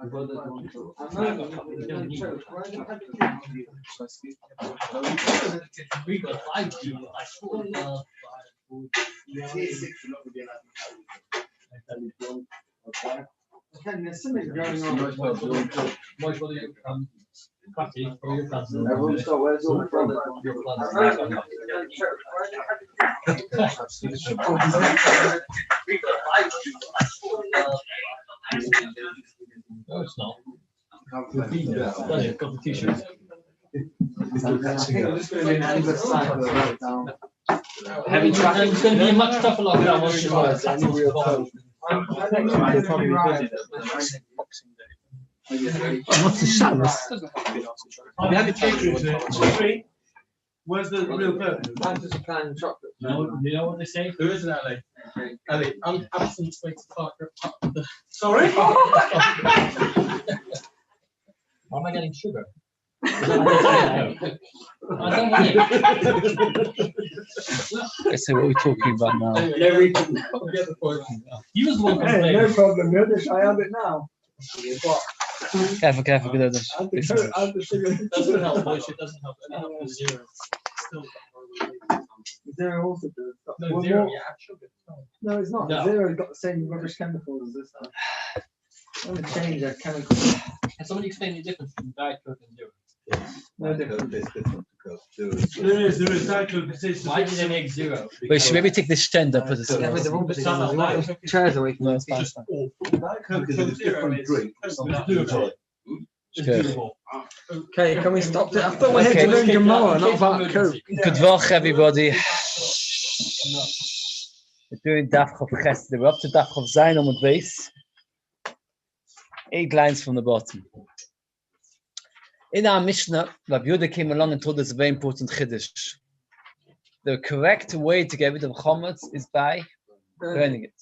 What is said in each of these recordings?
There's something going on. Everyone's got where's all from? No, it's not. I've got the t-shirts. Heavy traffic. It's going to be a much tougher lockdown once you What's the Shabbos? We had a catering. Where's the real person? I'm just planning chocolate. No, you know what they say? Who is it, Ali? Ali, I'm absent makes Parker. Sorry? Why am I getting sugar? I don't want it. So what are we talking about now? He was the one Hey, complaining. no problem, Yoda. I have it now. Careful, good. Add the sugar. Doesn't help, boys. It doesn't help. It helps with zero. Still Zero also does. no One zero. more. Yeah, add sugar. No, it's not. No. Zero's got the same rubbish chemicals as this stuff. I'm going to change their chemicals. Can somebody explain the difference between Diet Coke and zero? No different. There is Diet Coke. Why did they make zero? Wait, should we maybe take this stand up? It's not like- Chairs away from No, us. it's fine. Just awful. Diet Coke is a different drink. It's Good. beautiful. Okay, can we stop it? I thought we're here Okay. to learn Gemara, not about Coke. Good Woche, everybody. We're doing Daf Chav Chesed. We're up to Daf Chav Zayin on the base. 8 lines from the bottom. In our Mishnah, Rabbi Yehuda came along and told us a very important chiddush. The correct way to get rid of chametz is by burning it.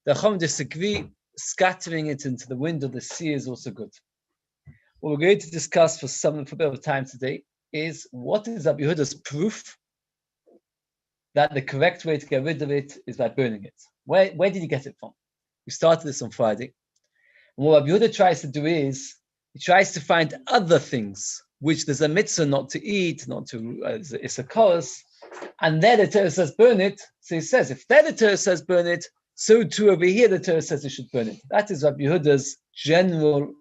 The Chacham disagree. Scattering it into the wind or the sea is also good. What we're going to discuss for a bit of time today is what is Rabbi Yehuda's proof that the correct way to get rid of it is by burning it. Where did he get it from? We started this on Friday. And what Rabbi Yehuda tries to do is, he tries to find other things which there's a mitzvah not to eat, not to, it's a cause, and there the Torah says burn it. So he says, if there the Torah says burn it, so too over here the Torah says you should burn it. That is Rabbi Yehuda's general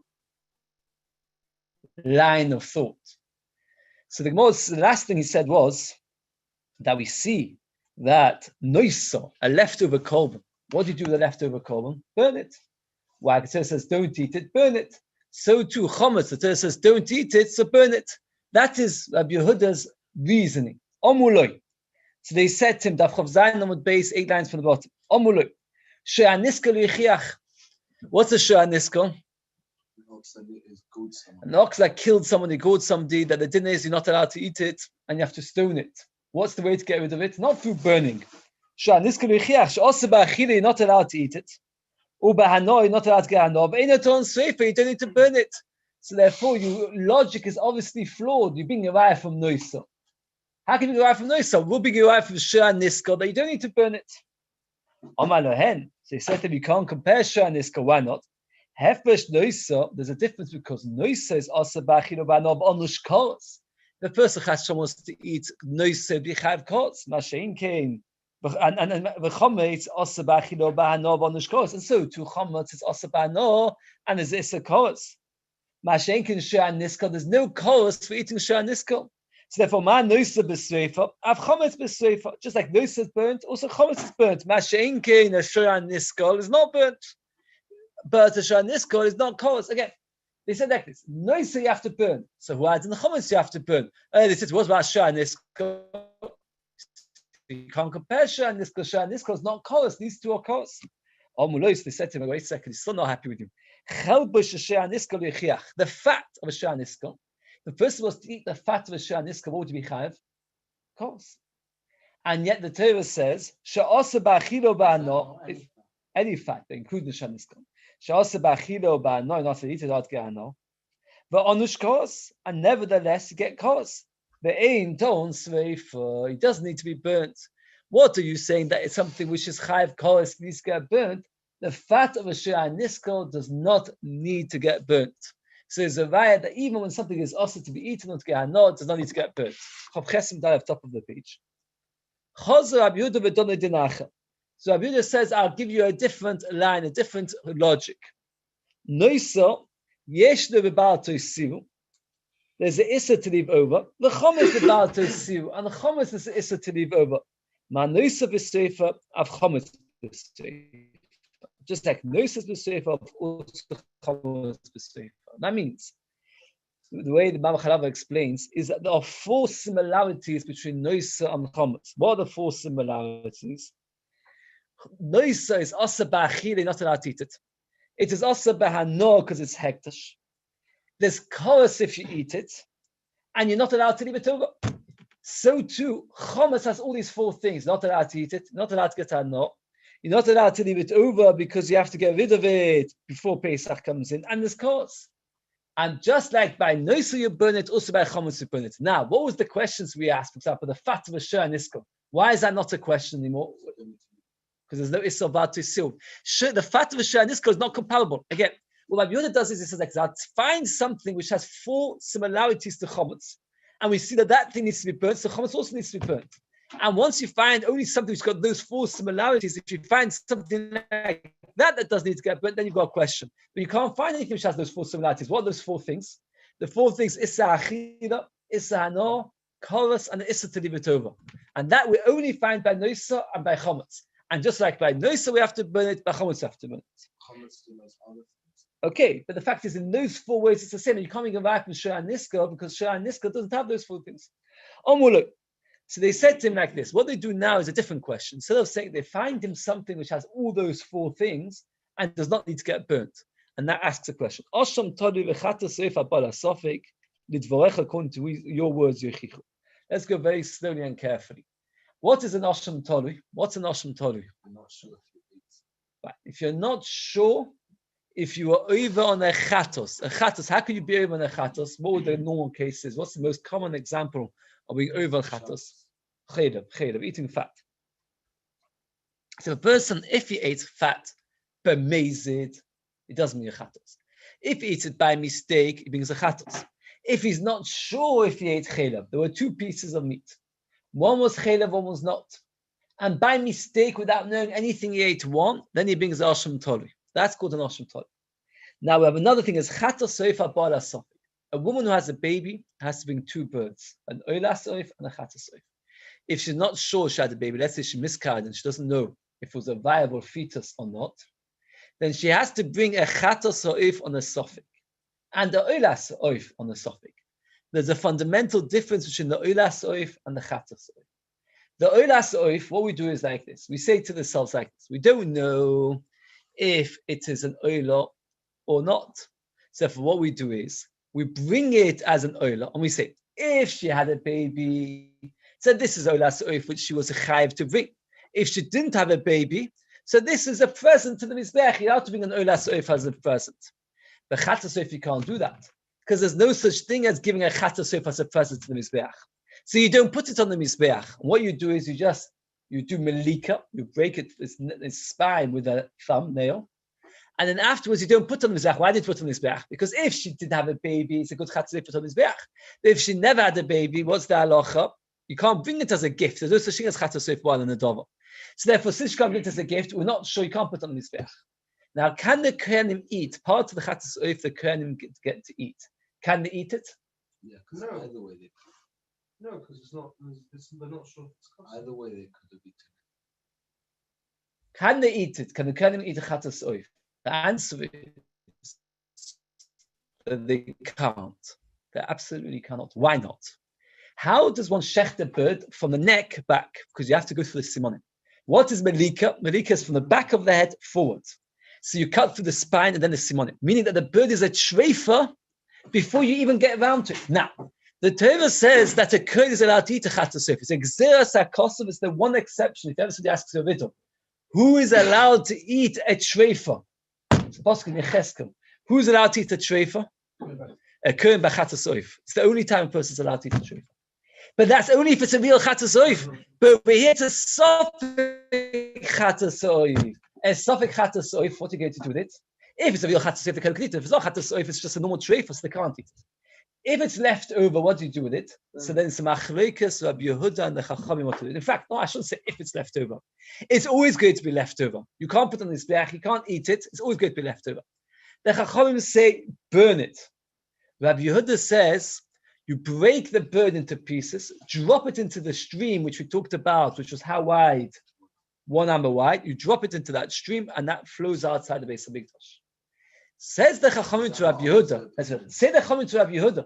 line of thought. So the last thing he said was that we see that noisa, a leftover korban. What do you do with a leftover korban? Burn it. Why? The Torah says don't eat it, burn it. So too chametz, the Torah says don't eat it, so burn it. That is Rabbi Yehuda's reasoning. Omuloi. So they said to him, Daf Chav Zayin Amud Beis, 8 lines from the bottom. Omuloi. She'aniska lichiach. What's a she'aniska? An ox that killed somebody, gored somebody, that the din is you're not allowed to eat it, and you have to stone it. What's the way to get rid of it? Not through burning. She'aniska lichiach. She'osa ba'achile, you're not allowed to eat it. Ubahanoi, you're not allowed to get hanoi. But in a ton seifa, you don't need to burn it. So therefore, your logic is obviously flawed. You're being arrived from noisa. How can you be arrived from noisa? We'll be arrived from she'aniska, that you don't need to burn it. Omar lohen. So he said that we can't compare she'aniska. Why not? Hefesh noisa. There's a difference because noisa is asa ba'achilo ba'hanoi onush kos. The person wants to eat noisa b'chav kos. Mashein came. And the chametz also b'achilo b'hanor b'onushkos, and so to chametz is also b'hanor and is a kos. Mashenkin she'an niskal. There's no kos for eating she'an niskal. So therefore, ma noisa b'sreifa, av chametz b'sreifa. Just like noisa is burnt, also chametz is burnt. Mashenkin a she'an niskal is not burnt, but a she'an niskal is not kos. Again, they said like this: noisa you have to burn. So who adds in the chametz you have to burn? They said what about she'an niskal? You can't compare she'aniska. She'aniska is not kolos. These two are kolos. They said to him, wait a second, he's still not happy with you. The fat of a she'aniska. The person was to eat the fat of a she'aniska. What would you be chayav? Kolos. And yet the Torah says, she'osa ba'achilo ba'ano, any fat, including she'aniska. She'osa ba'achilo ba'ano, not to eat it, not to get ano. But onush kolos, and nevertheless you get kolos. The ain don't sreifa. It doesn't need to be burnt. What are you saying that it's something which is chayav kolos needs to get burnt? The fat of a Shiur HaNiskal does not need to get burnt. So there's a raya that even when something is also to be eaten or to get hanor, it does not need to get burnt. Chav Chesim Dal at top of the page. So Rabbi Yehuda says, I'll give you a different line, a different logic. Noisa, yesh lebal toisiru. There's an issa to leave over. The chometz lebal toisiru, and the chometz is an issa to leave over. Ma noisa v'seifa av chometz v'seifa. Just like noisa v'seifa of also chometz v'seifa. That means the way the Baba Chalava explains is that there are 4 similarities between noisa and chometz. What are the 4 similarities? Noisa is asa ba'achile, not allowed to eat it. It is also b'hanor because it's hektish. There's chorus if you eat it, and you're not allowed to leave it over. So too, chometz has all these 4 things. Not allowed to eat it, not allowed to get hanor. You're not allowed to leave it over because you have to get rid of it before Pesach comes in, and there's chorus. And just like by noisa you burn it, also by chometz you burn it. Now, what was the questions we asked? For example, the fat of a Shiur HaNiskal. Why is that not a question anymore? Because there's no issa about to seal. The fat of a Shiur HaNiskal is not comparable. Again, what Rabbi Yehuda does is he says, like, find something which has 4 similarities to chometz, and we see that thing needs to be burnt, so chometz also needs to be burnt. And once you find only something which got those 4 similarities, if you find something like that does need to get burnt, then you've got a question. But you can't find anything which has those 4 similarities. What are those 4 things? The 4 things: issa achila, issa hanor, chorus, and the issa to leave it over. And that we only find by noisa and by chometz. And just like by noisa we have to burn it, by chometz we have to burn it. Okay, but the fact is, in those 4 ways it's the same. You can't even go back from Shiur HaNiskal because Shiur HaNiskal doesn't have those 4 things. So they said to him like this. What they do now is a different question. Instead of saying they find him something which has all those 4 things and does not need to get burnt. And that asks a question. According to your words, Yechichu. Let's go very slowly and carefully. What is an Asham Tolu? What's an Asham Tolu? I'm not sure if it eats. Right. If you're not sure, if you are over on a chatos, how can you be over on a chatos? What would the normal cases? What's the most common example of being over on chatos? Chedav, eating fat. So a person, if he ate fat, b'mezid, it doesn't mean a chatos. If he eats it by mistake, it means a chatos. If he's not sure if he ate chelav, there were 2 pieces of meat. One was chelav, one was not. And by mistake, without knowing anything, he ate one, then he brings Asham Tolu. That's called an Asham Tolu. Now we have another thing, is chatos soif bar asofik. A woman who has a baby has to bring 2 birds, an oilas soif and a chatos soif. If she's not sure she had a baby, let's say she miscarried and she doesn't know if it was a viable fetus or not, then she has to bring a chatos soif on a sofik and the oilas soif on a sofik. There's a fundamental difference between the oilas soif and the chatos soif. The oilas soif, what we do is like this. We say to the cells like this. We don't know if it is an oila or not. So for what we do is, we bring it as an oila, and we say, if she had a baby, so this is oilas soif, which she was a chayiv to bring. If she didn't have a baby, so this is a present to the mizbeach. You have to bring an oilas soif as a present. But chatos soif, you can't do that, because there's no such thing as giving a chatos soif as a present to the mizbeach. So you don't put it on the mizbeach. What you do is you do melika, you break its spine with a thumbnail, and then afterwards you don't put on the mizbeach. Why did you put on the mizbeach? Because if she did have a baby, it's a good chatos soif to put on the mizbeach. If she never had a baby, what's the halacha? You can't bring it as a gift. There's no such thing as chatos soif while in a dover. So therefore, since you can't bring it as a gift, we're not sure you can't put it on the mizbeach. Now, can the kohanim eat part of the chatos soif the kohanim get to eat? Can they eat it? Yeah, because No. either way they No, because they're not sure if it's could. Either way they could have eaten. Can they eat it? Can the kohanim eat a chatos soif? The answer is that they can't. They absolutely cannot. Why not? How does one shech the bird from the neck back? Because you have to go through the simonim. What is melika? Melika is from the back of the head forward. So you cut through the spine and then the simonim, meaning that the bird is a shreifa before you even get around to it. Now, the Torah says that a kohen is allowed to eat a chatos soif. It's a gzeras hakosov. It's the one exception. If ever somebody asks a riddle, who is allowed to eat a shreifa? It's possible in Yecheskel. Who's allowed to eat a shreifa? A kohen by chatos soif. It's the only time a person is allowed to eat a shreifa. But that's only if it's a real chatos soif. But we're here to soften chatos soif. A suffix chatas oif, what are you going to do with it? If it's a real chatas oif, they can't eat it. If it's not chatas oif, it's just a normal treif, so they can't eat it. If it's left over, what do you do with it? So then it's a machlekes, Rabbi Yehuda and the Chachamim what to do. In fact, no, I shouldn't say if it's left over. It's always going to be left over. You can't put it on this mizbeach, you can't eat it. It's always going to be left over. The Chachamim say burn it. Rabbi Yehuda says you break the bird into pieces, drop it into the stream which we talked about, which was how wide? 1 amber wide. You drop it into that stream, and that flows outside the base of Mikdash. Says the Chachamim to Rabbi Yehuda. Say the Chachamim to Rabbi Yehuda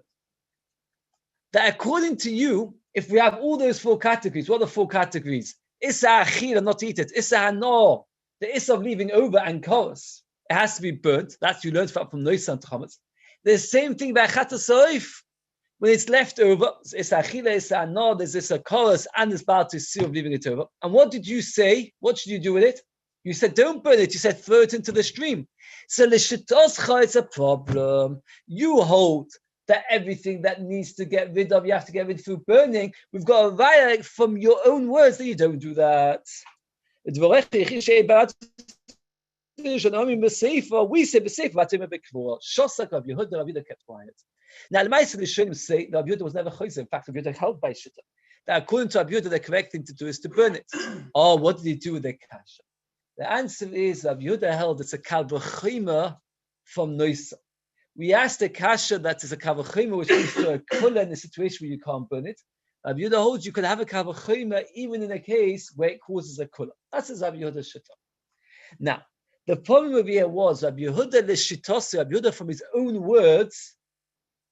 that according to you, if we have all those 4 categories, what are the 4 categories? Issa achila, not eat it. Issa hanor, the issa of leaving over and chorus. It has to be burnt. That's you learned from Noisan to Chametz. The same thing by chatas oif. When it's left over, it's achila, it's hanor, there's this chorus, and this bar to see of leaving it over. And what did you say? What should you do with it? You said don't burn it. You said throw it into the stream. So l'shitoscha, it's a problem. You hold that everything that needs to get rid of, you have to get rid of through burning. We've got a raya from your own words that you don't do that. We say b'sefer, Shosak Rabbi Yehuda, Rabbi Yehuda kept quiet. Now the Ma'aseh Rishonim say that Rabbi Yehuda was never chayzer. In fact, Rabbi Yehuda held by Shita. That according to Rabbi Yehuda, the correct thing to do is to burn it. Oh, what did he do with the kasha? The answer is Rabbi Yehuda held it's a kal v'chima from Noisa. We asked the kasha that is a kal v'chima, which means to a kula in a situation where you can't burn it. Rabbi Yehuda holds you could have a kal v'chima even in a case where it causes a kula. That's his Rabbi Yehuda Shita. Now, the problem over here was Rabbi Yehuda l'shitose, Rabbi Yehuda from his own words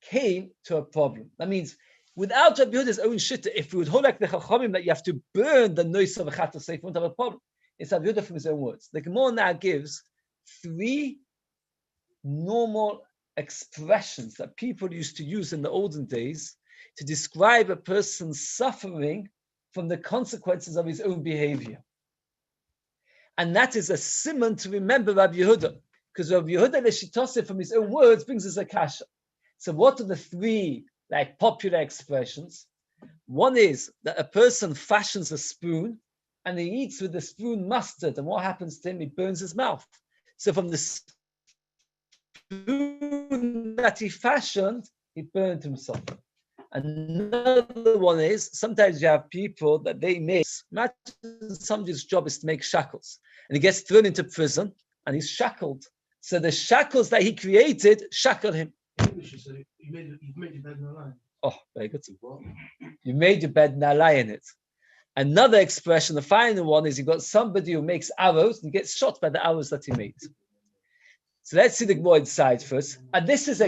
came to a problem. That means without Rabbi Yehuda's own shita, if we would hold like the Chachamim that you have to burn the noise of a chatas seif, we won't have a problem. It's Rabbi Yehuda from his own words. The Gemara now gives 3 normal expressions that people used to use in the olden days to describe a person's suffering from the consequences of his own behavior. And that is a simon to remember Rabbi Yehuda, because Rabbi Yehuda l'shitose from his own words brings us a kasha. So what are the 3 like popular expressions? One is that a person fashions a spoon and he eats with the spoon mustard, and what happens to him? He burns his mouth. So from the spoon that he fashioned, he burned himself. Another one is sometimes you have people that they make, imagine somebody's job is to make shackles, and he gets thrown into prison and he's shackled. So the shackles that he created shackle him. English, you made your bed no lie. Oh, very good. You made your bed, now lie in it. Another expression, the final one, is you've got somebody who makes arrows and gets shot by the arrows that he made. So let's see the Gemara inside first. And this is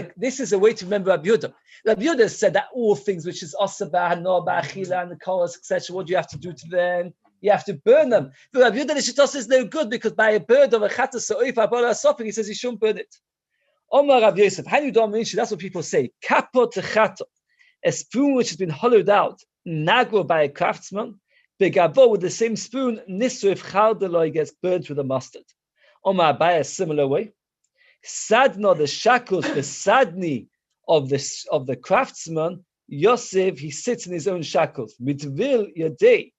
a way to remember Rabbi Yehuda. Rabbi Yehuda said that all things which is asabah, no, ba'achila, and the koros, etc., what do you have to do to them? You have to burn them. But Rabbi Yehuda l'shitose is no good because by a bird of a chatas so'if abala sofik, he says you shouldn't burn it. Omar Rabbi Yosef, Hanu Dom Minshi, that's what people say. Kapo techato, a spoon which has been hollowed out, nagro by a craftsman, begavo with the same spoon, nisu if chaldaloi gets burnt with a mustard. Omar by a similar way. Sadna, the shackles, the sadni of the craftsman, Yosef, he sits in his own shackles. Mitvil yadei,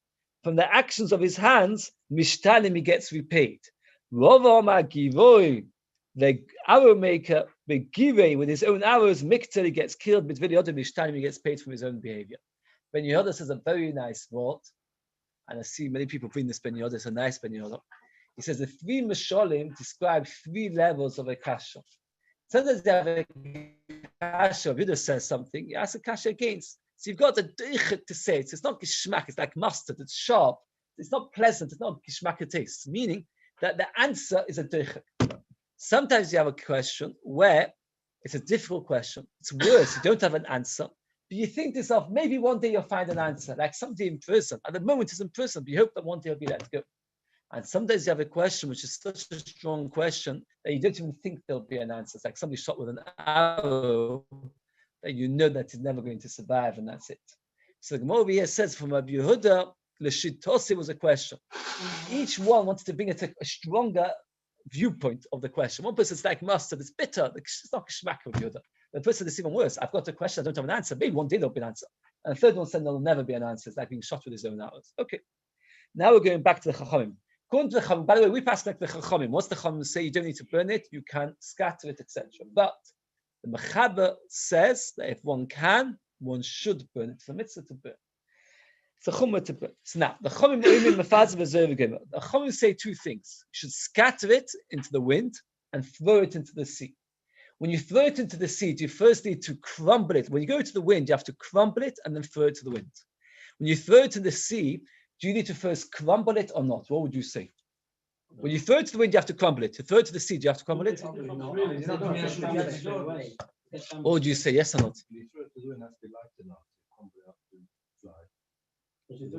from the actions of his hands, mishtalim, he gets repaid. Rova Omar Givoi, the arrow maker, Begivei, with his own arrows, Miktel, he gets killed. Mitvil yadei, mishtalim, he gets paid from his own behavior. Ben Yehuda says a very nice word, and I see many people bring this Ben Yehuda. It's a nice Ben Yehuda. He says the 3 Mishalim describe 3 levels of a kasha. Sometimes they have a kasha, if Yehuda says something, you ask a kasha against. So you've got the dichet to say it. It's not gishmak, it's like mustard, it's sharp, it's not pleasant, it's not gishmak taste, meaning that the answer is a dichet. Sometimes you have a question where it's a difficult question, it's worse, you don't have an answer, but you think to yourself, maybe one day you'll find an answer, like somebody in prison. At the moment he's in prison, but you hope that one day he'll be let go. And sometimes you have a question which is such a strong question that you don't even think there'll be an answer. It's like somebody shot with an arrow that you know that he's never going to survive, and that's it. So the Gemara over here says from Rabbi Yehuda, l'shitose was a question. Each one wanted to bring it to a stronger viewpoint of the question. One person says like mustard, it's bitter, it's not geschmack of Yehuda. The person is even worse. I've got a question, I don't have an answer. Maybe one day there'll be an answer. And the third one said there'll never be an answer. It's like being shot with his own arrows. Okay. Now we're going back to the Chachamim. According to the Chachamim, by the way, we pass like the Chachamim. Once the Chachamim say you don't need to burn it, you can scatter it, etc. But the Mechaber says that if one can, one should burn it. It's a mitzvah to burn. It's a chumrah to burn. So now, the Chachamim say two things. You should scatter it into the wind and throw it into the sea. When you throw it into the sea, you first need to crumble it. When you go to the wind, you have to crumble it and then throw it to the wind. When you throw it to the sea, do you need to first crumble it or not? What would you say? When you throw it to the wind, you have to crumble it. To throw it to the sea, do you have to crumble it? What would you say, yes or not?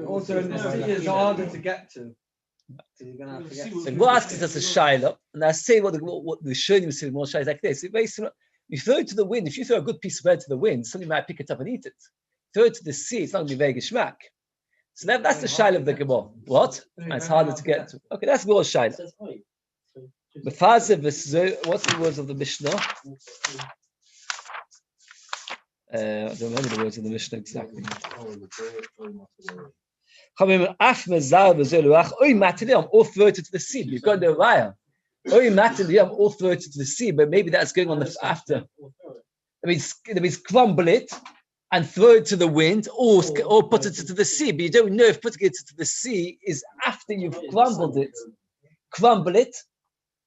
Also, in the sea is harder to get to. So you're going to have to get So we'll ask it as a shaila, and I say what the Shonim say more shaila is like this. It's very similar. You throw it to the wind. If you throw a good piece of bread to the wind, somebody might pick it up and eat it. Throw it to the sea, it's not going to be very geschmack. So that's the shaila of the Gemara. What? And it's harder to get to. Okay, that's more shaila. What's the words of the Mishnah? I don't remember the words of the Mishnah exactly. Or throw it to the sea. You've got the raya. Or throw it to the sea, but maybe that's going on after. That means crumble it and throw it to the wind, or put it to the sea. But you don't know if putting it to the sea is after you've crumbled it. Crumble it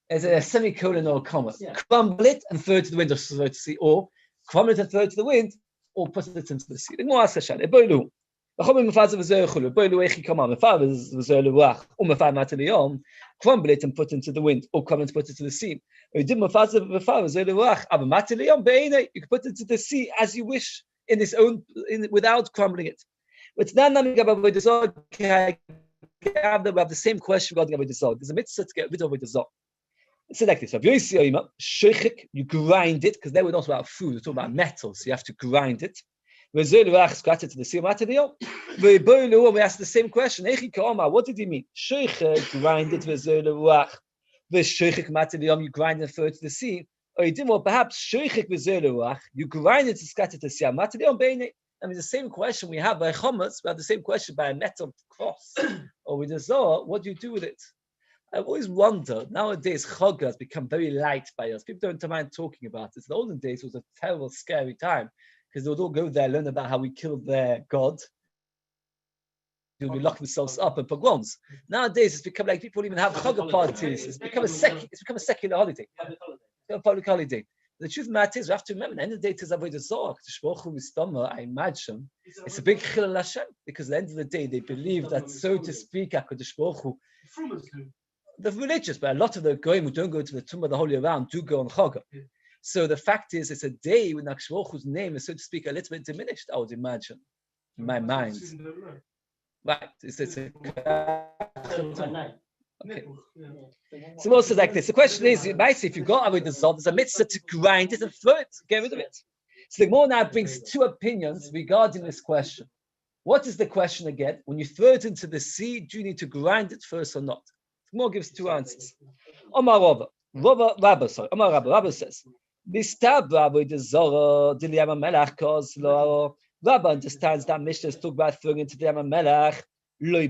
as a semicolon or a comma. Crumble it and throw it to the wind, or throw it to the sea, or crumble it and throw it to the wind, or put it into the sea. Crumble it and put it into the wind, or crumble it and put it to the sea. You can put it into the sea as you wish, without crumbling it. But now we have the same question regarding Avodah Zarah. There's a mitzvah to get rid of Avodah Zarah. It's like this. You grind it, because they were not about food, we're talking about metal, so you have to grind it. Scratch it to the sea. We ask the same question. What did he mean? Grind it, you grind it and throw it to the sea. Or perhaps you grind it to scatter to the sea. I mean, the same question we have by chametz, we have the same question by a metal cross. Or with the Zohar, what do you do with it? I've always wondered, nowadays Chag has become very light by us. People don't mind talking about it. In the olden days, it was a terrible, scary time, because they would all go there, learn about how we killed their god. They would lock themselves up in pogroms. Nowadays, it's become like people even have Chag parties. It's become a secular holiday. A public holiday. The truth of the matter is, we have to remember, at the end of the day, it is Avodah Zarah. I imagine, it's a big chilul Hashem, because at the end of the day, they believe that, so to speak, HaKadosh Baruch Hu, the religious, but a lot of the goyim who don't go to the tomb of the holy around do go on Chag. So the fact is, it's a day when HaKadosh Baruch Hu's name is, so to speak, a little bit diminished, I would imagine, in my mind. Right, it's a okay. So also like this. The question is, you might say, if you've got Avodah Zarah, there's a mitzvah to grind it and throw it, get rid of it. So the Gemara now brings two opinions regarding this question. What is the question again? When you throw it into the sea, do you need to grind it first or not? The Gemara gives two answers. Omar Rabba says, Rabba understands that Mishnah is talking about throwing into the Yam HaMelech. You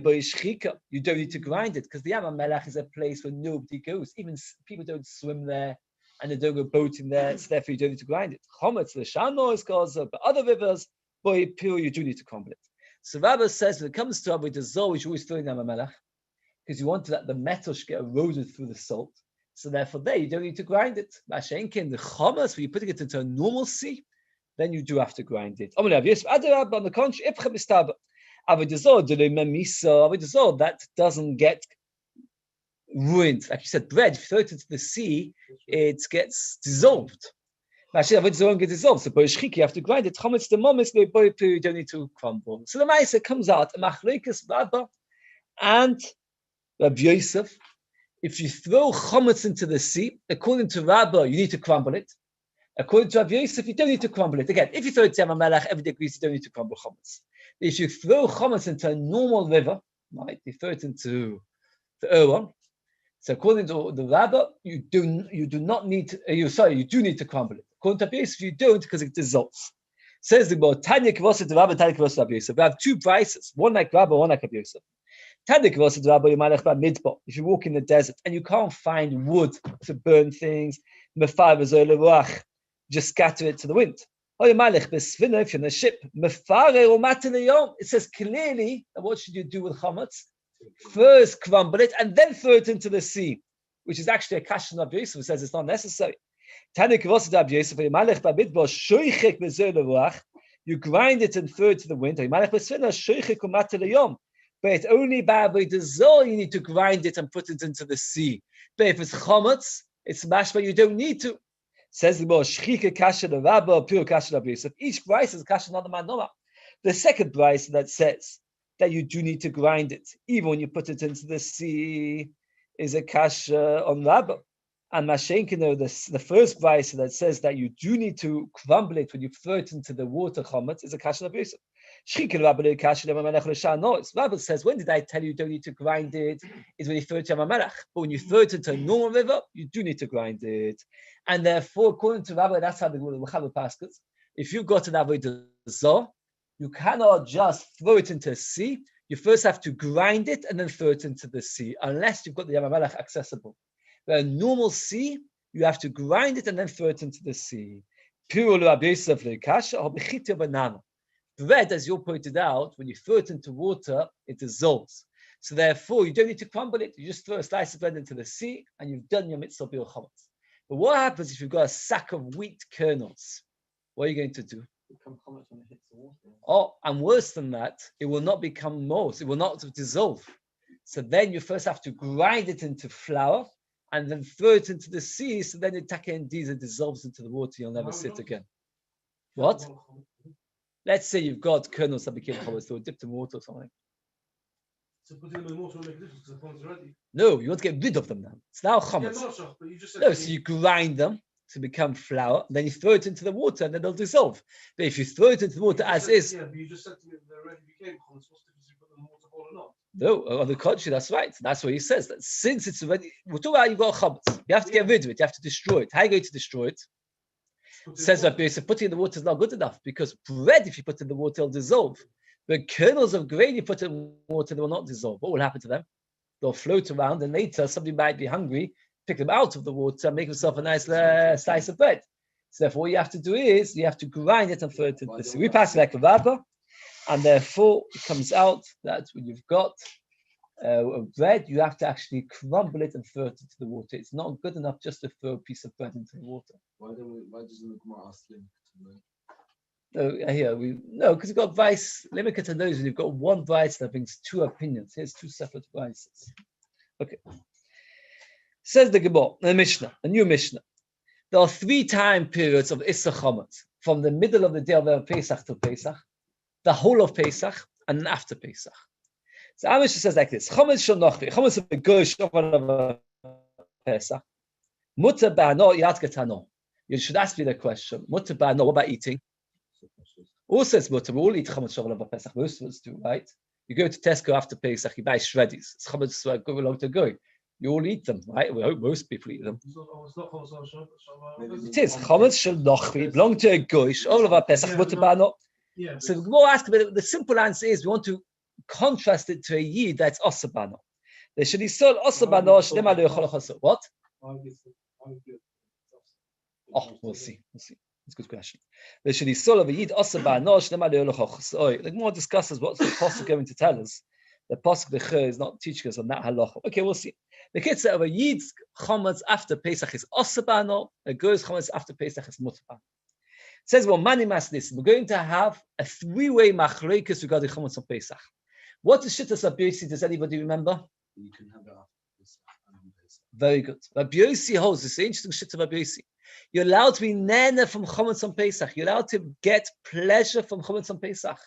don't need to grind it, because the Yam HaMelech is a place where nobody goes. Even people don't swim there, and they don't go boating there, so therefore you don't need to grind it. Chometz l'shano is Gaza, but other rivers, you do need to crumble it. So Rabbi says, when it comes to Avodah Zarah, we should always throw in Yam HaMelech, because you want that the metal should get eroded through the salt. So therefore there, you don't need to grind it. Mashenkin, the chometz, when you're putting it into a normal sea, then you do have to grind it. On the contrary, Avodah Zarah, that doesn't get ruined. Like you said, bread, if you throw it into the sea, it gets dissolved. Avodah Zarah gets dissolved. So you have to grind it. You don't need to crumble. So the Ma'aseh comes out, Machlekes Rabba and Rabbi Yosef. If you throw chometz into the sea, according to Rabba, you need to crumble it. According to Rabbi Yosef, you don't need to crumble it. Again, if you throw it to Yam HaMelech, everybody agrees you don't need to crumble chometz. If you throw chometz into a normal river, right, you throw it into the Erwan. So according to the Rabba, you do not need to, you do need to crumble it. According to Rabbi Yosef, you don't, because it dissolves. Says the Gemara, Tanya Kvosa to Rabba, Tanya Kvosa to Rabbi Yosef. We have two prices, one like Rabba, one like Rabbi Yosef. If you walk in the desert and you can't find wood to burn things, just scatter it to the wind. If you're in a ship, it says clearly that what should you do with chametz? First crumble it and then throw it into the sea, which is actually a kashan of Yosef, who says it's not necessary. You grind it and throw it to the wind. But only by Avodah you need to grind it and put it into the sea. But if it's chametz, it's mashma, you don't need to. Says the more shchike kasha the rabba, pure kasha of Yosef. Each price is kasha another man noma. The second price that says that you do need to grind it, even when you put it into the sea, is a kasha on rabba. And Mashenkino, the first price that says that you do need to crumble it when you throw it into the water chametz is a kasha of Yosef. Rabbi says, when did I tell you don't need to grind it? Is when you throw it to Yamamelech. But when you throw it into a normal river, you do need to grind it. And therefore, according to Rabbi, that's how the Mechaber Paskins. If you go to the Avodah Zarah, you cannot just throw it into a sea. You first have to grind it and then throw it into the sea, unless you've got the Yamamelech accessible. But a normal sea, you have to grind it and then throw it into the sea. Bread, as you pointed out, when you throw it into water, it dissolves. So therefore, you don't need to crumble it. You just throw a slice of bread into the sea, and you've done your mitzvah bil chametz. But what happens if you've got a sack of wheat kernels? What are you going to do? Become chametz when it hits the water. Oh, and worse than that, it will not become moist. It will not dissolve. So then you first have to grind it into flour, and then throw it into the sea. So then it dissolves into the water. You'll never sit again. What? Let's say you've got kernels that became chametz, so dipped in water or something. So put them in water will make a difference because the chametz already. No, you want to get rid of them now. It's now chametz. Yeah, no, but you just said No, so you grind them to become flour, then you throw it into the water, and then they'll dissolve. But if you throw it into the water as is, yeah, but you just said to me that they already became chametz. What's the difference if you put them in water bowl or not? no, on the contrary, that's right. That's what he says. That since it's already, we're talking about you've got chametz, you have to get rid of it. You have to destroy it. How are you going to destroy it? Says Rabbi Yosef, putting in the water is not good enough because bread, if you put in the water, will dissolve. But kernels of grain, you put in water, they will not dissolve. What will happen to them? They'll float around, and later somebody might be hungry, pick them out of the water, and make himself a nice slice of bread. So therefore, what you have to do is you have to grind it and throw it into the sea. We pass it like a rabba, and therefore it comes out that when you've got bread, you have to actually crumble it and throw it into the water. It's not good enough just to throw a piece of bread into the water. Why doesn't the Gemara ask Lim No, because you've got vice limited to those, and you've got one vice that brings two opinions. Here's two separate vices. Okay. Says the Gemara, the Mishnah, a new Mishnah. There are 3 time periods of Issa Chametz, from the middle of the day of Pesach to Pesach, the whole of Pesach, and then after Pesach. So our Mishnah says like this: Chametz shel Nochri, Chametz of the Gosh of Pesach, Mutter ba'ano yad ketano. You should ask me the question: Mutter ba'ano, what about eating? Also, it's mutter. We all eat chametz shovel Pesach. Most of us do, right? You go to Tesco after Pesach, you buy shreddies. It's chametz go along to go. You all eat them, right? We hope most people eat them. It's not It is chametz shel Nochri, belong to a gosh all of our Pesach. Mutter ba'ano. Yeah. So the more ask, but the simple answer is we want to contrast it to a yid that's osabano. There should be sold osabano shlema lo yochol chasor. What? Oh, we'll see. That's a good question. There should be sold of a yid osabano shlema lo yochol chasor. The more discusses what's the pasuk going to tell us. The pasuk Bechor is not teaching us on that halacha. Okay, we'll see. The kids of a yid's chametz after Pesach is osabano. A girl's chametz after Pesach is mutban. It says, well, mani masnis. We're going to have a 3-way machlokes regarding chametz on Pesach. What is Shittas Rabbi Yossi? Does anybody remember? You can have it after Pesach and on Pesach. Very good. Rabbi Yossi holds this interesting Shittas Rabbi Yossi. You're allowed to be nene from chametz on Pesach. You're allowed to get pleasure from chametz on Pesach.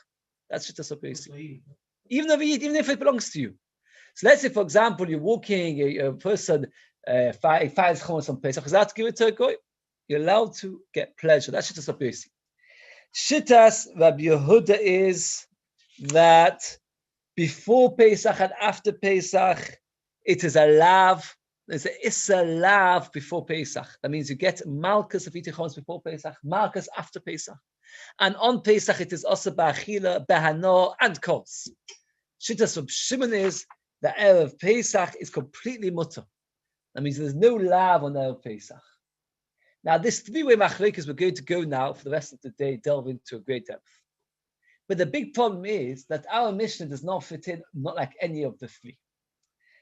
That's Shittas Rabbi Yossi. Even if it belongs to you. So let's say, for example, you're walking, a person finds chametz on Pesach. Is allowed to give it to a goy? You're allowed to get pleasure. That's Shittas Rabbi Yossi. Shittas Rabbi Yehuda is that before Pesach and after Pesach, it is a lav. There's an issa lav before Pesach. That means you get malchus of eating chametz before Pesach, malchus after Pesach. And on Pesach, it is also ba'achila, behano, and kos. Shittas Reb Shimon is the Erev Pesach is completely mutter. That means there's no lav on Erev Pesach. Now, this three-way machlokes we're going to go now for the rest of the day, delve into a great depth. But the big problem is that our Mishnah does not fit in, not like any of the three.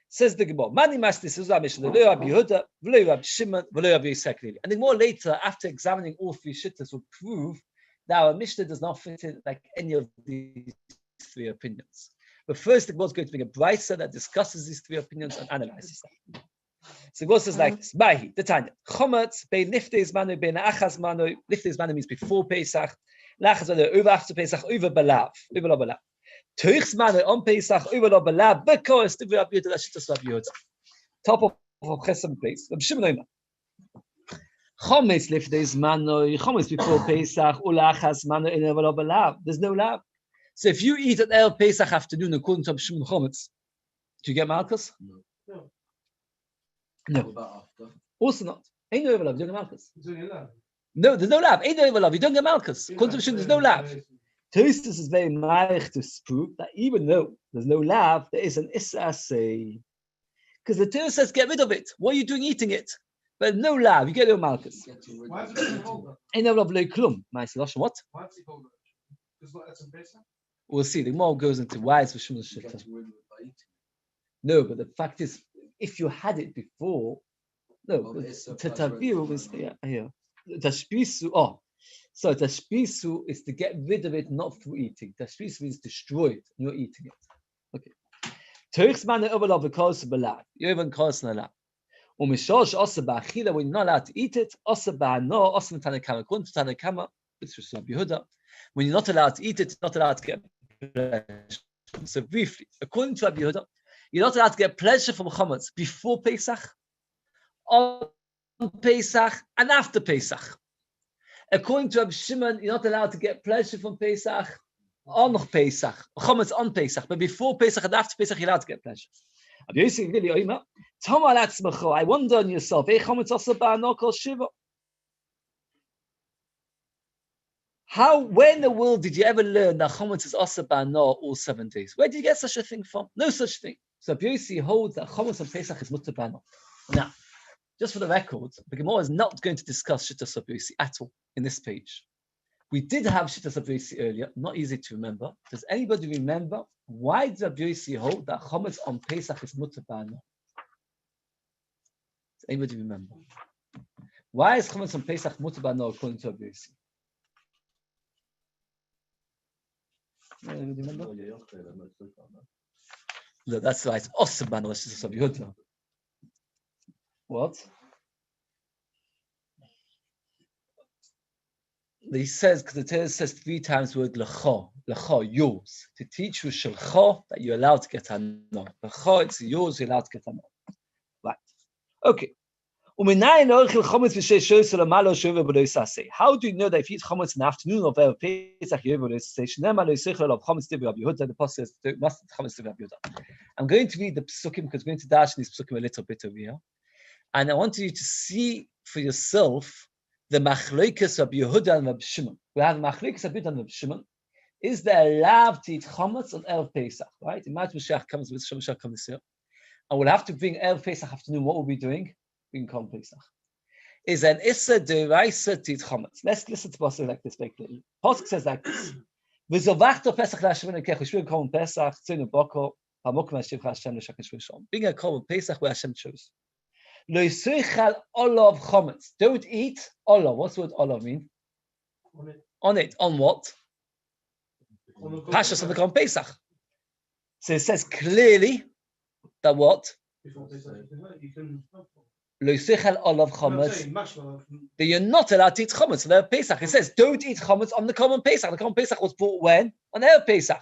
Says the Gemara, Mani Mastis is our Mishnah, V'lo Rabbi Yehuda, V'lo Rabbi Shimon, V'lo Rabbi Yisrael. And the more later, after examining all three shittas, will prove that our Mishnah does not fit in like any of these three opinions. But first, the Gemara is going to bring a brisa that discusses these three opinions and analyzes them. So the Gemara says like this: Mahi, the Tanya, Chometz bein nifteis manu bein achas manu. Nifteis manu means before Pesach. Lachas manu over after Pesach, over balav, over lo balav. Tuichs manu on Pesach, over lo balav. Because the Rabbi Yehuda, that's just Rabbi Yehuda. Top of Chesam place. Rabbi Shimon Omer. Chometz nifteis manu. Chometz before Pesach. Ulachas manu in over lo balav. There's no lav. So if you eat at Erev Pesach afternoon according to Rabbi Shimon Chometz, do you get malchus? No. No. What about after? Also not. Ain't no overlap, you don't get malchus. It's only allowed. No, there's no lab. Ain't no overlap, you don't get malchus. According to Rabbi Shimon, there's no lab. Tosfos is very mild to prove that even though there's no lab, there is an issa say. Because the Torah says get rid of it. What are you doing eating it? But no lab, you get no malchus. Getting rid Why of does it. it hold that? Ain't no overlap, klum. Nice, what? Why does it hold that? Because what, that's a Pesach? We'll see. The more goes into why it's Shimon Getting Shitta. rid of it by eating. No, but the fact is, if you had it before, no, Well, it's a Tataviru pleasure. is here. Tashpisu, so tashpisu is to get rid of it, not through eating. Tashpisu means destroy it, not eating it. Okay. Turks man overlove because balav. You even cause na la. Umishosh osa ba'achila, when you're not allowed to eat it, osa ba'ano, osa n'tanakama. According to Tanakama, it's just Rabbi Yehuda. When you're not allowed to eat it, you're not allowed to get pleasure. So briefly, according to Rabbi Yehuda, you're not allowed to get pleasure from chametz before Pesach, on Pesach, and after Pesach. According to Rabbi Shimon, you're not allowed to get pleasure from Pesach on Pesach, chametz on Pesach, but before Pesach and after Pesach, you're allowed to get pleasure. I wonder on yourself, how, where in the world did you ever learn that chametz is asa ba'ano all 7 days? Where did you get such a thing from? No such thing. So Yosi holds that chametz on Pesach is mutter ba'ano. Now, just for the record, the Gemara is not going to discuss Shittas of Yosi at all in this page. We did have Shittas of Yosi earlier, not easy to remember. Does anybody remember why did Rabbi Yosi hold that chametz on Pesach is mutter ba'ano? Does anybody remember? Why is chametz on Pesach mutter ba'ano according to Rabbi Yosi? Anybody remember? No, that's right. Awesome, man. What? He says, because the Torah says 3 times the word lecha, yours. To teach you shelcha, that you're allowed to get hana. Lecha, it's yours, you're allowed to get hana. Right. Okay. How do you know that if you eat chametz in the afternoon of Erev Pesach, the pasuk says, I'm going to read the psukim because we're going to dash these psukim a little bit over here, and I want you to see for yourself the machlokes of Yehuda and Rabbi Shimon. We have machlokes of Yehuda and Rabbi Shimon. Is there allowed to eat chametz on Erev Pesach? Right? Imagine Mashiach comes with Mashiach comes here, and we'll have to bring Erev Pesach afternoon. What will we be doing? Being called Pesach. Is an issa deraisa to eat chametz. Let's listen to Pasuk like this very clearly. Pasuk says like this: V'zovachto Pesach la'Hashem v'nekech v'shvil kol Pesach tzinu boko ha'mokum ha'shiv Hashem l'shakin shvil shalom. Being a kol Pesach where Hashem chose. Lo yisuchal olav chametz. Don't eat olav. What's the word olav mean? On it. On it. On what? On the Pashas on the kol Pesach. So it says clearly that what? Before Pesach, you can. Lo yisuchal olav I'm chametz. saying, mashma, That you're not allowed to eat chametz on Erev Pesach. It says, don't eat chametz on the common Pesach. The common Pesach was brought when? On Erev Pesach.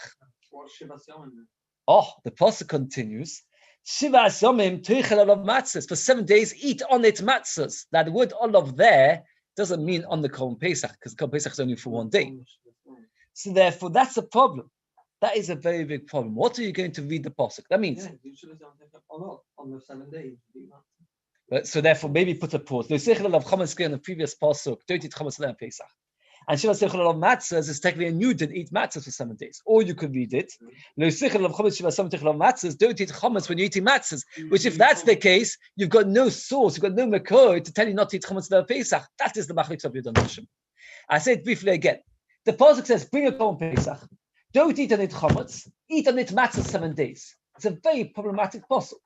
Oh, the pasuk continues. Shiva Yomim tuichel olav matzahs. For 7 days, eat on it matzahs. Now, the word olav there doesn't mean on the common Pesach, because the common Pesach is only for 1 day. So therefore, that's a problem. That is a very big problem. What are you going to read the pasuk? That means. Yeah, you should have done it on the 7 days. So therefore, maybe put a pause. On the previous pasuk, don't eat chametz on Pesach. And Shiva Seichel of Matzahs is technically a new didn't eat matzahs for 7 days. Or you could read it, Lo Seichel of Chametz Shiva Seichel of Matzahs, don't eat chametz when you're eating matzahs. Which, if that's the case, you've got no source, you've got no makor to tell you not to eat chametz for Pesach. That is the machlokes of Yehuda Mishim. I say it briefly again. The pasuk says, "Bring a korban Pesach. Don't eat on it chametz. Eat on it matzah 7 days." It's a very problematic pasuk.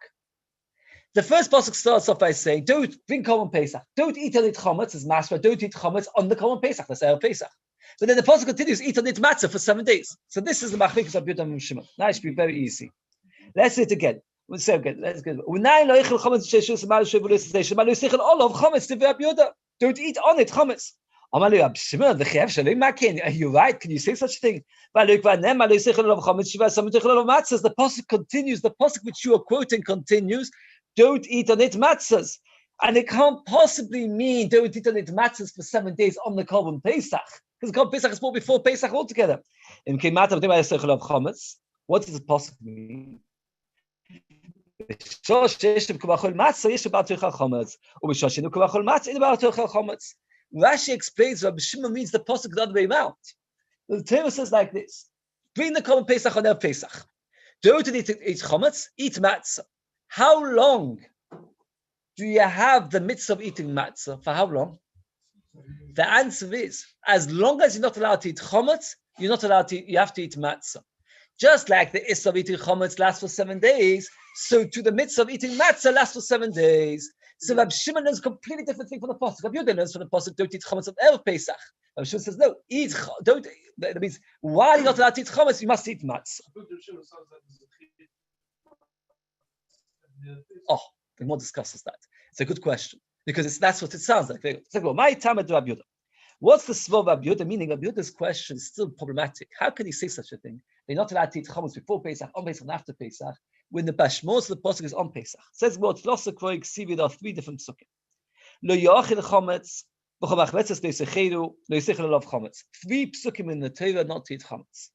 The first pasuk starts off by saying, "Don't bring korban Pesach. Don't eat on it chametz as masra. Don't eat chametz on the korban Pesach. That's Erev Pesach." But then the pasuk continues, "Eat on it matzah for 7 days." So this is the machlokes of Yehuda Mishim. Now it should be very easy. Let's say it again. We'll say it again. Let's go. Don't eat on it chametz. You're right. Can you say such a thing? The pasuk continues. The pasuk which you are quoting continues. Don't eat on it matzahs, and it can't possibly mean don't eat on it matzahs for 7 days on the korban Pesach, because the korban Pesach is brought before Pesach altogether. What does the pasuk mean? Rashi explains Rabbi Shimon means the pasuk the other way around. The Torah says like this: bring the korban Pesach on Erev Pesach. Don't eat chametz, eat matzah. How long do you have the mitzvah of eating matzah? For how long? The answer is, as long as you're not allowed to eat chametz, you're not allowed to. You have to eat matzah. Just like the issa of eating chametz lasts for 7 days, so to the mitzvah of eating matzah lasts for 7 days. So Rabbi Shimon learns a completely different thing from the pasuk. Rabbi Yehuda learns from the pasuk, don't eat chametz of Erev Pesach. Rabbi Shimon says, no, don't. That means while you're not allowed to eat chametz, you must eat matzah. Oh, the more discusses that. It's a good question because that's what it sounds like. My time at Rabbi Yehuda. What's the svov of Rabbi Yehuda? Meaning Rabbi Yehuda's question is still problematic. How can he say such a thing? They're not allowed to eat chametz before Pesach, on Pesach, and after Pesach, when the Bashmos of the pasuk is on Pesach. It says what Losakroik Sivid are 3 different psukim. Lo yachil chametz, b'chomach metzes leisecheru, leisechel alav chametz. 3 psukim in the Torah not to eat chametz.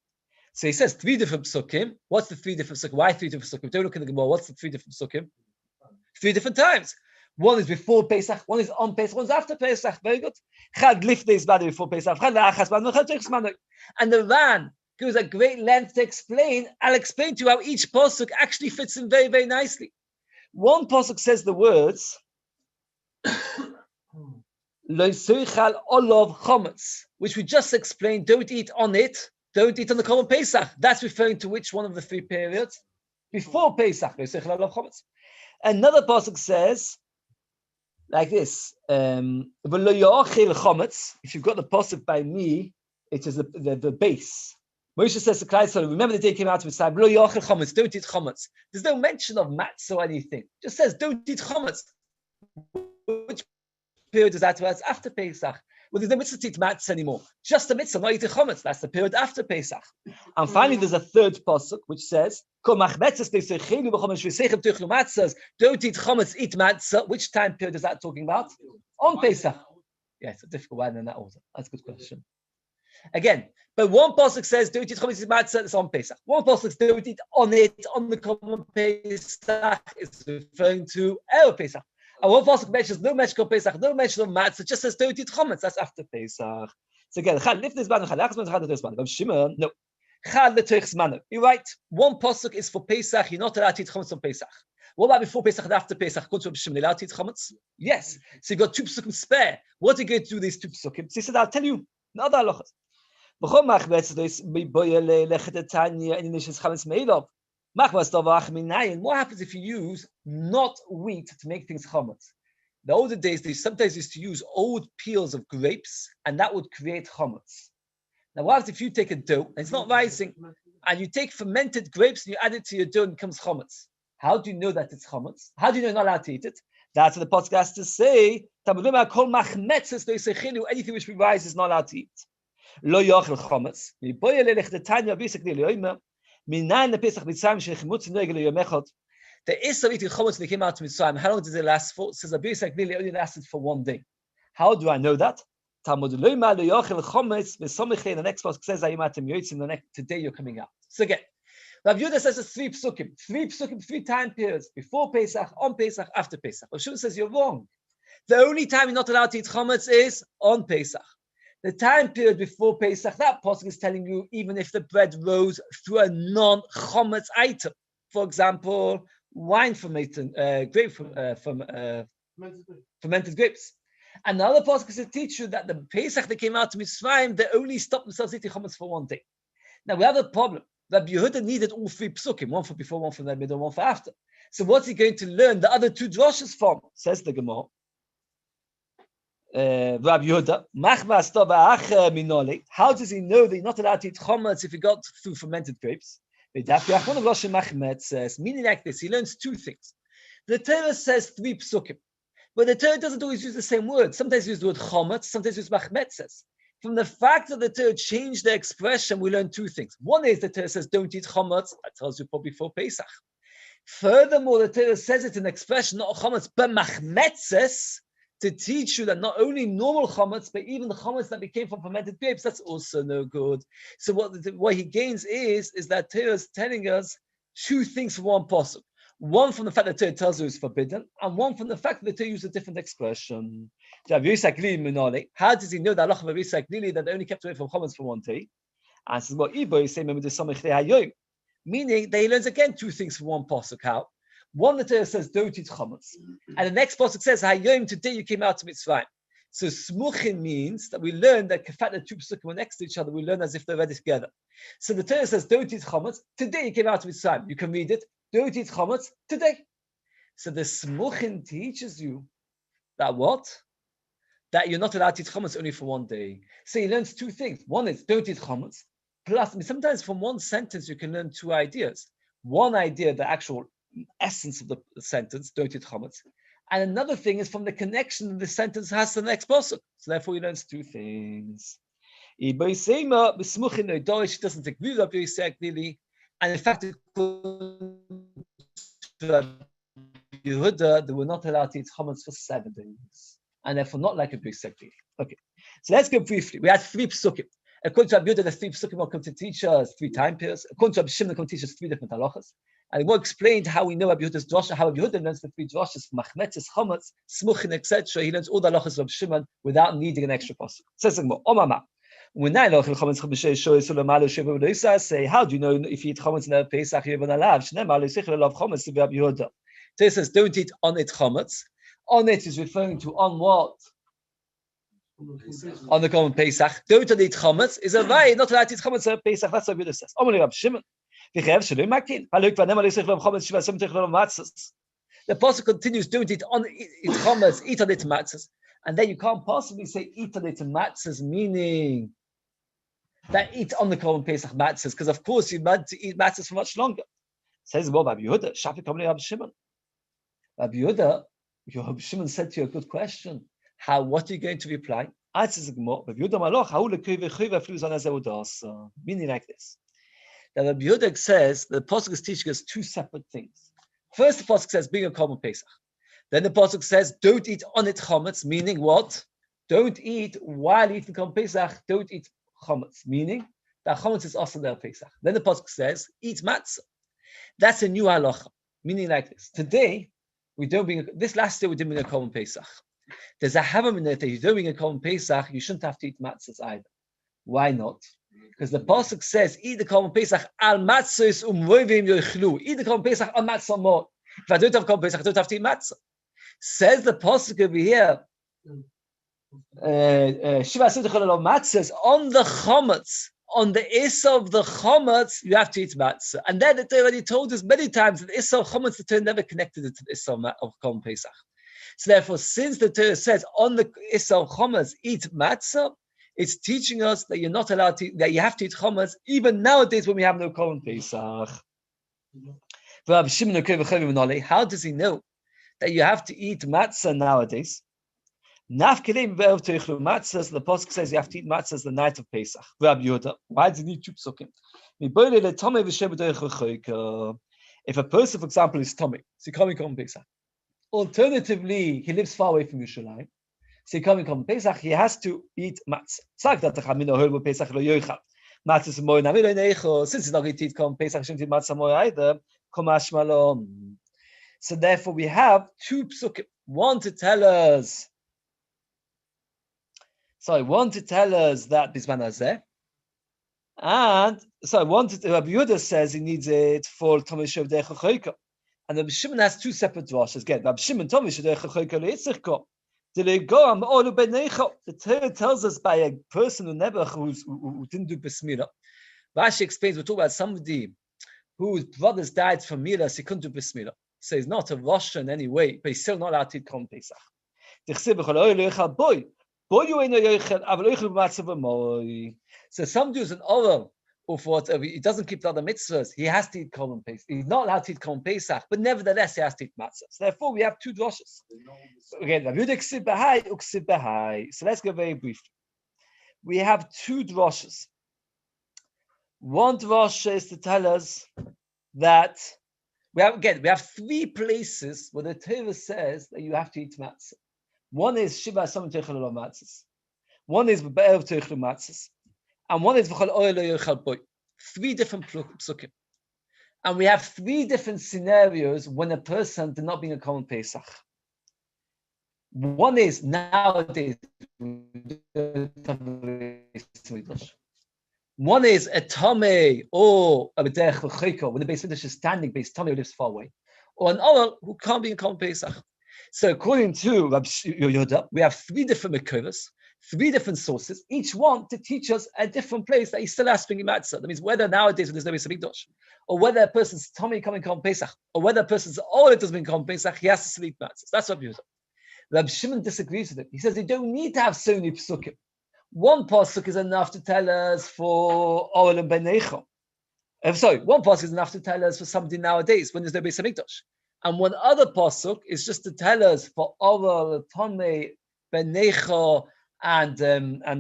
So he says 3 different psukim. What's the 3 different psukim? Why 3 different psukim? Don't look in the Gemara. What's the 3 different psukim? 3 different times. One is before Pesach, one is on Pesach, one is after Pesach. Very good. Chad lifnei is before Pesach. Chad la'achas b'ad, chad teichas manuk. And the Ran goes at great length to explain. I'll explain to you how each pasuk actually fits in very, very nicely. One pasuk says the words Lo soichal olav chametz, which we just explained. Don't eat on it. Don't eat on the korban Pesach. That's referring to which one of the 3 periods? Before Pesach. Lo soichal olav chametz. Another pasuk says like this: V'lo yachil chametz. If you've got the pasuk by me, it is the base. Moshe says to Klal Yisrael, remember the day came out of Mitzrayim, Lo yachil chametz, don't eat chametz. There's no mention of matzah or anything. It just says, don't eat chametz. Which period is that? Well, it's after Pesach. Well, there's no mitzvah to eat matzah anymore. Just a mitzvah, not eating chametz. That's the period after Pesach. And finally, there's a third pasuk which says, don't eat chametz, eat matzah. Which time period is that talking about? On Pesach. Yeah, it's a difficult one in that order. That's a good question. Again, but one pasuk says, don't eat chametz, eat matzah, it's on Pesach. One pasuk says, don't eat on it, on the common Pesach, it's referring to Erev Pesach. And one pasuk mentions no mention of Pesach, no mention of matzah, just says don't eat chametz, that's after Pesach. So again, chad lifnei is bad, chad la'achas b'ad, chad teichas manuk. Rabbi Shimon, no. Chad teichas manuk. You're right. One pasuk is for Pesach, you're not allowed to eat chametz on Pesach. What about before Pesach and after Pesach? According to Rabbi Shimon, allowed to eat chametz? Yes. So you've got 2 psukim spare. What are you going to do with these 2 psukim? So he said, I'll tell you. No other halachas. What happens if you use not wheat to make things chametz? The older days, they sometimes used to use old peels of grapes, and that would create chametz. Now, what happens if you take a dough, and it's not rising, and you take fermented grapes and you add it to your dough and it becomes chametz? How do you know that it's chametz? How do you know you're not allowed to eat it? That's what the podcast has to say. Anything which rises is not allowed to eat. Lo yachil chametz. The issa of eating chametz when they came out to Mitzrayim, how long did it last for? It says Rabbi Yisrael clearly only lasted for 1 day. How do I know that? The next pasuk says, today you're coming out. So again, Rabbi Yehuda says it's 3 psukim, 3 time periods, before Pesach, on Pesach, after Pesach. Rabbi Shimon says you're wrong. The only time you're not allowed to eat chametz is on Pesach. The time period before Pesach, that pasuk is telling you even if the bread rose through a non-chometz item, for example, wine fermented, fermented grapes. And the other pasuk is to teach you that the Pesach that came out to Mitzrayim, they only stopped themselves eating chometz for one day. Now we have a problem. Rabbi Yehuda needed all three psukim, one for before, one for the middle, one for after. So what's he going to learn the other two droshes from? Says the Gemara. Rabbi Yehuda, how does he know that you're not allowed to eat chometz if he got through fermented grapes? Meaning like this, he learns two things. The Torah says three psukim, but the Torah doesn't always use the same word. Sometimes he uses the word chometz, sometimes he uses machmetzes. From the fact that the Torah changed the expression, we learn two things. One is the Torah says don't eat chometz. That tells you probably before Pesach. Furthermore, the Torah says it's an expression, not chometz, but machmetzes, to teach you that not only normal chometz, but even the chometz that became from fermented grapes, that's also no good. So what he gains is that Torah is telling us two things from one pasuk. One from the fact that Torah tells you it's forbidden, and one from the fact that the Torah uses a different expression. How does he know that Allah that they only kept away from chometz for one day? And says, well, meaning that he learns again two things from one pasuk. How? One, the Torah says, don't eat chometz. And the next pasuk says, Hayom, today you came out to Mitzrayim. So smuchin means that we learn that the fact that two pasukim were next to each other, we learn as if they're read together. So the Torah says, don't eat chometz. Today you came out to Mitzrayim. You can read it. Don't eat chometz today. So the smuchin teaches you that what? That you're not allowed to eat chometz only for one day. So he learns two things. One is, don't eat chometz. Plus, sometimes from one sentence you can learn two ideas. One idea, the actual essence of the sentence, don't eat chometz. And another thing is from the connection the sentence has to the next pasuk. So therefore he learns two things. He doesn't agree with Rabbi Yosef clearly. And in fact, Yehuda, they were not allowed to eat chometz for 7 days. And therefore not like Rabbi Yosef clearly. Okay. So let's go briefly. We had 3 psukim. According to Rabbi Yehuda, the 3 psukim will come to teach us 3 time periods. According to Rabbi Shimon, they come to teach us 3 different halachas. And we explained how we know Rabbi Yehuda's drosha, how Rabbi Yehuda learns the 3 droshas, machmetzes, chometz, smuchin, etc. He learns all the halachas of Rabbi Shimon without needing an extra pasuk. Says the Gemara, Omama. Say, how do you know if you eat chometz in the Pesach you're even allowed? It says, don't eat on it chometz. On it is referring to on what? On the common Pesach. Don't eat chometz is a right, not allowed to eat chometz in Pesach. That's what Yehuda says. The pasuk continues, don't eat on it chometz, eat on it matzahs. And then you can't possibly say eat on it matzahs, meaning that eat on the common Pesach matzahs, because of course you're meant to eat matzahs for much longer. Says well, Rabbi Yehuda, Shafi Kamli Rabbi Shimon. Rabbi Yehuda, your Rabbi Shimon said to you a good question. What are you going to reply? Meaning like this. That Rabbi Yehuda says the pasuk is teaching us 2 separate things. First, the pasuk says bring a common Pesach. Then the pasuk says don't eat on it chometz, meaning what? Don't eat while eating common Pesach. Don't eat chometz, meaning that chometz is also there Pesach. Then the pasuk says eat matzah. That's a new halacha, meaning like this. Today we don't bring. This last year we didn't bring a common Pesach. There's a havam in it that you don't bring a common Pesach, you shouldn't have to eat matzahs either. Why not? Because the pasuk says, eat the common Pesach al matzahs umroivim yochlu. Eat the common Pesach al matzah more. If I don't have common Pesach, I don't have to eat matzah. Says the pasuk over here, Shiva matzahs on the chometz, on the issa of the chometz, you have to eat matzah. And then it already told us many times that the issa of chometz, the Torah never connected it to the issa of common Pesach. So therefore, since the Torah says on the issa of chometz, eat matzah, it's teaching us that you're not allowed to, that you have to eat chometz even nowadays when we have no common Pesach. How does he know that you have to eat matzah nowadays? Matzahs, the pasuk says you have to eat matzahs the night of Pesach. Why does he need 2 psukim? If a person, for example, is tummy, so he can't come Pesach. Alternatively, he lives far away from Yerushalayim. So he can't come Pesach, he has to eat matzah. Since he's not going to eat come Pesach, he shouldn't eat matzah more either. So therefore we have 2 psukim. One to tell us So I want to tell us that Bisman Hazeh. And so I wanted Rabbi Yehuda says he needs it for Tomish of Derech HaChoika. And Rabbi Shimon has two separate drashas. Again, Rabbi Shimon Tomish of Derech HaChoika Leitzirko. The Torah tells us by a person who didn't do Bismillah. Rashi explains we're talking about somebody whose brothers died from Milah, so he couldn't do Bismillah. So he's not a Rosh in any way, but he's still not allowed to eat Korban Pesach. So somebody who's an oral or for whatever, he doesn't keep the other mitzvahs, he has to eat Korban Pesach. He's not allowed to eat Korban Pesach, but nevertheless he has to eat matzah. So therefore we have two drashas. Again, so let's go very briefly. We have two drashas. One drasha is to tell us that we have three places where the Torah says that you have to eat matzah. One is Shiva Samim Teichel Olav Matzahs. One is Be'erev Teichel Matzahs. And one is V'chol Oil Lo Yochal Boi. Three different psukim. And we have three different scenarios when a person did not bring a Korban Pesach. One is nowadays. One is a Tomei or a B'derech L'Chayko, when the Beis Mikdash is standing, Beis Tomei who lives far away. Or an Oral who can't be in Korban Pesach. So according to Rabbi Yehuda, we have three different Mekoros, three different sources, each one to teach us a different place that he still has to bring matzah. That means whether nowadays when there's no Beis Mikdash, or whether a person's Tomei coming Korban Pesach, or whether a person's Oral doesn't bring Korban Pesach, he has to sleep matzah. That's Rabbi Yehuda. Rabbi Shimon disagrees with it. He says you don't need to have so many psukim. One pasuk is enough to tell us for Oral and Benecho. One pasuk is enough to tell us for somebody nowadays when there's no Beis Mikdash. And one other pasuk is just to tell us for Oral, Tomei, Benecho, and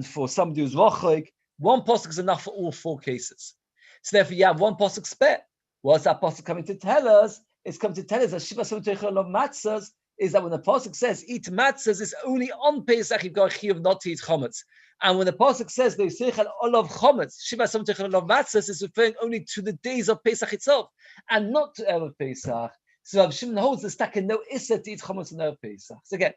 for somebody who's Rochik. One pasuk is enough for all four cases. So therefore, you have one pasuk spare. What's that pasuk coming to tell us? It's coming to tell us that Shiva Samim Teichel Olav Matzahs is that when the pasuk says eat matzahs, it's only on Pesach you've got a chiyuv not to eat chometz. And when the pasuk says they seichel olav chometz, Shiva Samim Teichel Olav Matzahs is referring only to the days of Pesach itself and not to Erev Pesach. So Rav Shimon holds the stack and no issa to eat chometz on Erev Pesach. So again,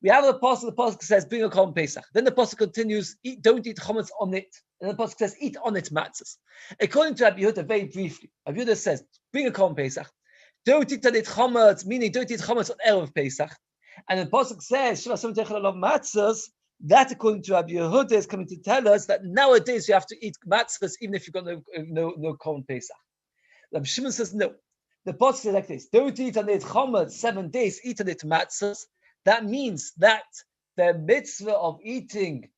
we have the pasuk says bring a Korban Pesach. Then the pasuk continues, don't eat chometz on it. And the pasuk says eat on it matzahs. According to Rabbi Yehuda, very briefly, Rabbi Yehuda says bring a Korban Pesach. Don't eat on it chometz, meaning don't eat chometz on Erev Pesach. And the pasuk says Shiva Samim Teichel Olav Matzahs. That, according to Rabbi Yehuda, is coming to tell us that nowadays you have to eat matzahs even if you've got no Korban Pesach. Rabbi Shimon says no. The pasuk says like this: don't eat on it chometz 7 days. Eat on it matzahs. That means that the mitzvah of eating,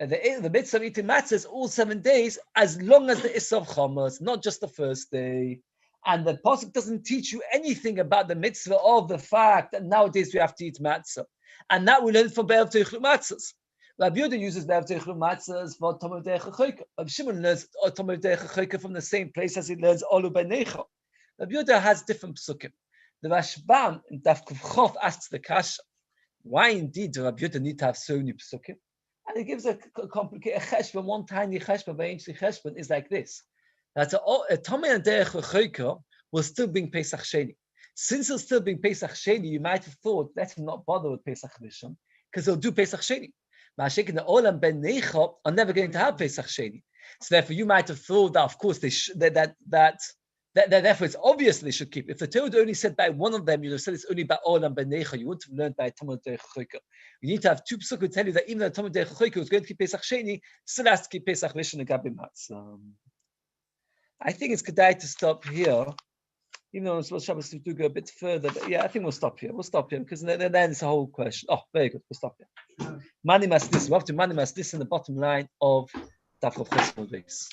the mitzvah of eating matzahs all 7 days, as long as the issa of chometz, not just the first day. And the pasuk doesn't teach you anything about the mitzvah of the fact that nowadays we have to eat matzah, and that we learn from Be'erev Teichel Matzahs. Rabbi Yehuda uses Be'erev Teichel Matzahs for Tomei Derech HaChoika. Rabbi Shimon learns Tomei Derech HaChoika from the same place as he learns Olu Benecha. Rabbi Yehuda has different psukim. The Rashbam in Daf Kuf Chof asks the kasha, why indeed do Rabbi Yehuda need to have so many psukim? And he gives a complicated cheshbon. One tiny cheshbon, very ancient cheshbon, is like this: that a Tomei and Derech HaChoika will still bring Pesach Sheni. Since he'll still bring Pesach Sheni, you might have thought, let him not bother with Pesach Rishon, because he'll do Pesach Sheni. Ma'ashik and the Olam Ben Necha are never going to have Pesach Sheni. So therefore, you might have thought that, of course, therefore it's obvious they should keep. If the Torah only said by one of them, you'd have said it's only by Olam Ben Necha. You wouldn't have learned by Tomei Derech HaChoika. You need to have two psukim to tell you that even though Tomei Derech HaChoika was going to keep Pesach Sheni, still has to keep Pesach Rishon and Gabim Matzah. I think it's kedai to stop here. Even though it's Shabbos to go a bit further, but yeah, I think we'll stop here. We'll stop here because then it's a whole question. Oh, very good. We'll stop here. Mani Masdis. We have to Mani Masdis in the bottom line of Daf Rav Chosmo base.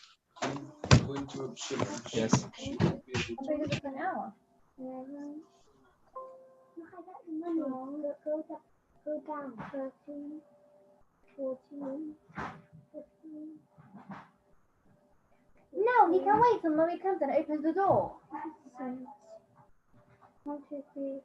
Yes. Go down 13, 14, 15. No, he can wait till mommy comes and opens the door. 1, 2, 3.